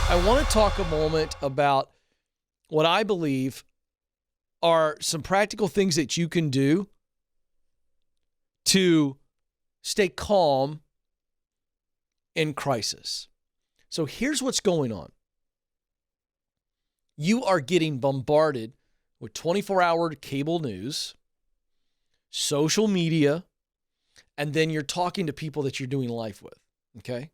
I want to talk a moment about what I believe are some practical things that you can do to stay calm in crisis. So here's what's going on. You are getting bombarded with 24-hour cable news, social media, and then you're talking to people that you're doing life with, okay?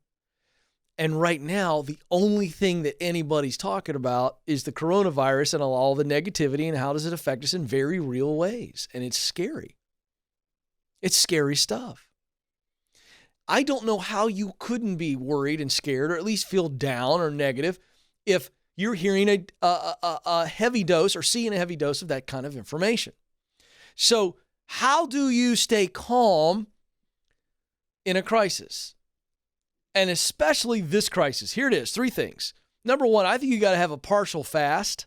And right now, the only thing that anybody's talking about is the coronavirus and all the negativity and how does it affect us in very real ways. And it's scary. It's scary stuff. I don't know how you couldn't be worried and scared or at least feel down or negative if you're hearing a heavy dose or seeing a heavy dose of that kind of information. So how do you stay calm in a crisis? And especially this crisis. Here it is, 3 things. Number 1, I think you got to have a partial fast.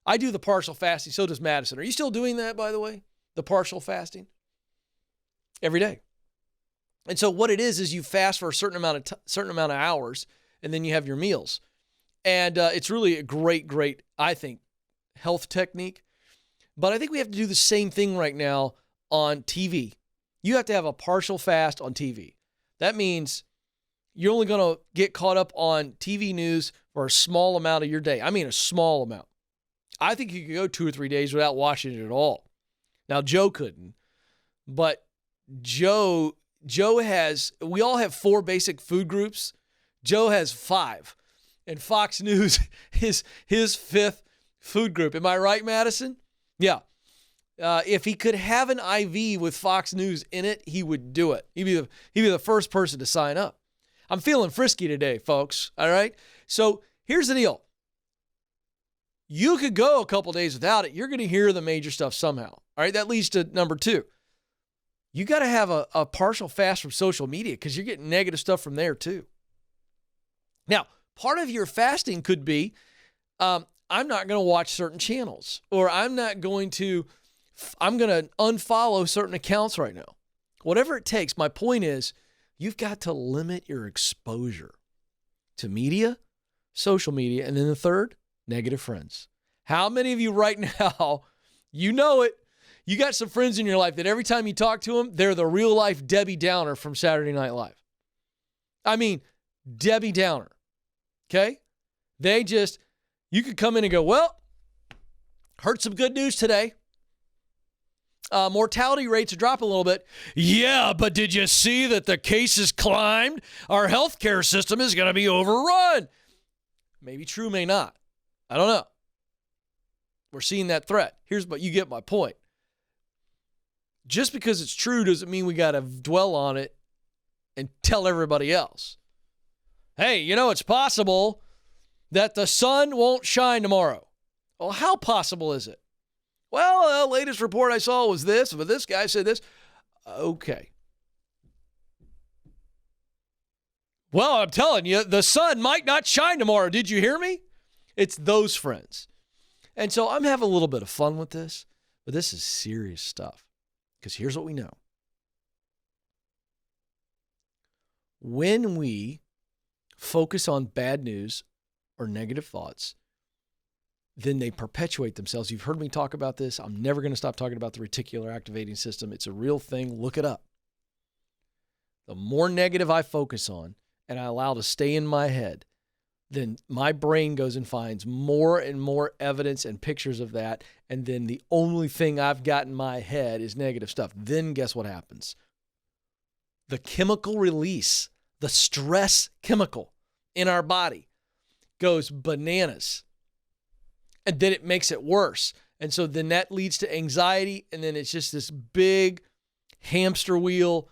I do the partial fasting, so does Madison. Are you still doing that, by the way? The partial fasting? Every day. And so what it is you fast for a certain amount of hours, and then you have your meals. And it's really a great, I think, health technique. But I think we have to do the same thing right now on TV. You have to have a partial fast on TV. That means you're only going to get caught up on TV news for a small amount of your day. I mean, a small amount. I think you could go 2 or 3 days without watching it at all. Now, Joe couldn't, but Joe has, we all have 4 basic food groups. Joe has 5. And Fox News is his 5th food group. Am I right, Madison? Yeah. If he could have an IV with Fox News in it, he would do it. He'd be the first person to sign up. I'm feeling frisky today, folks. All right? So here's the deal. You could go a couple days without it. You're going to hear the major stuff somehow. All right? That leads to number 2. You got to have a partial fast from social media because you're getting negative stuff from there too. Now, part of your fasting could be, I'm not going to watch certain channels, or I'm going to unfollow certain accounts right now. Whatever it takes. My point is, you've got to limit your exposure to media, social media, and then the third, negative friends. How many of you right now, you know it, you got some friends in your life that every time you talk to them, they're the real life Debbie Downer from Saturday Night Live. I mean, Debbie Downer. Okay? You could come in and go, well, heard some good news today. Mortality rates are dropping a little bit. Yeah, but did you see that the cases climbed? Our healthcare system is going to be overrun. Maybe true, may not. I don't know. We're seeing that threat. But you get my point. Just because it's true doesn't mean we got to dwell on it and tell everybody else. Hey, it's possible that the sun won't shine tomorrow. Well, how possible is it? Well, the latest report I saw was this, but this guy said this. Okay. Well, I'm telling you, the sun might not shine tomorrow. Did you hear me? It's those friends. And so I'm having a little bit of fun with this, but this is serious stuff. Because here's what we know. When we focus on bad news or negative thoughts, then they perpetuate themselves. You've heard me talk about this. I'm never going to stop talking about the reticular activating system. It's a real thing. Look it up. The more negative I focus on and I allow to stay in my head, then my brain goes and finds more and more evidence and pictures of that. And then the only thing I've got in my head is negative stuff. Then guess what happens? The chemical release, the stress chemical in our body goes bananas. And then it makes it worse. And so then that leads to anxiety. And then it's just this big hamster wheel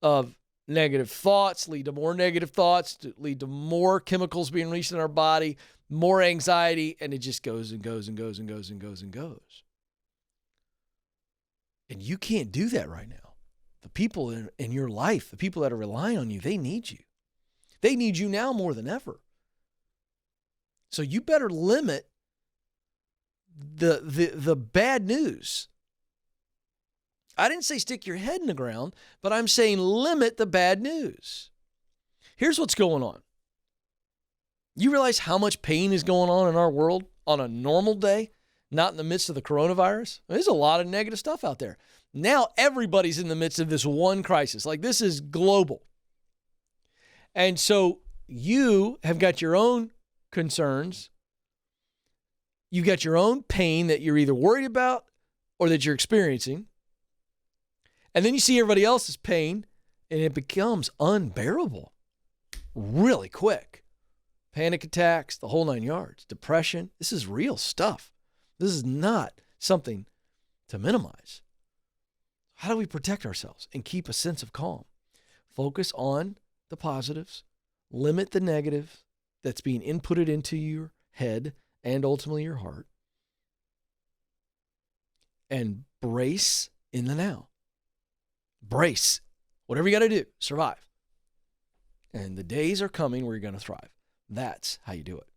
of negative thoughts, lead to more negative thoughts, lead to more chemicals being released in our body, more anxiety, and it just goes and goes and goes and goes and goes and goes. And you can't do that right now. The people in your life, the people that are relying on you, they need you. They need you now more than ever. So you better limit the bad news. I didn't say stick your head in the ground, but I'm saying limit the bad news. Here's what's going on. You realize how much pain is going on in our world on a normal day, not in the midst of the coronavirus? There's a lot of negative stuff out there. Now everybody's in the midst of this one crisis. Like, this is global. And so you have got your own concerns. You've got your own pain that you're either worried about or that you're experiencing. And then you see everybody else's pain, and it becomes unbearable really quick. Panic attacks, the whole 9 yards, depression. This is real stuff. This is not something to minimize. How do we protect ourselves and keep a sense of calm? Focus on the positives, limit the negative that's being inputted into your head and ultimately your heart, and brace in the now. Brace. Whatever you got to do, survive. And the days are coming where you're going to thrive. That's how you do it.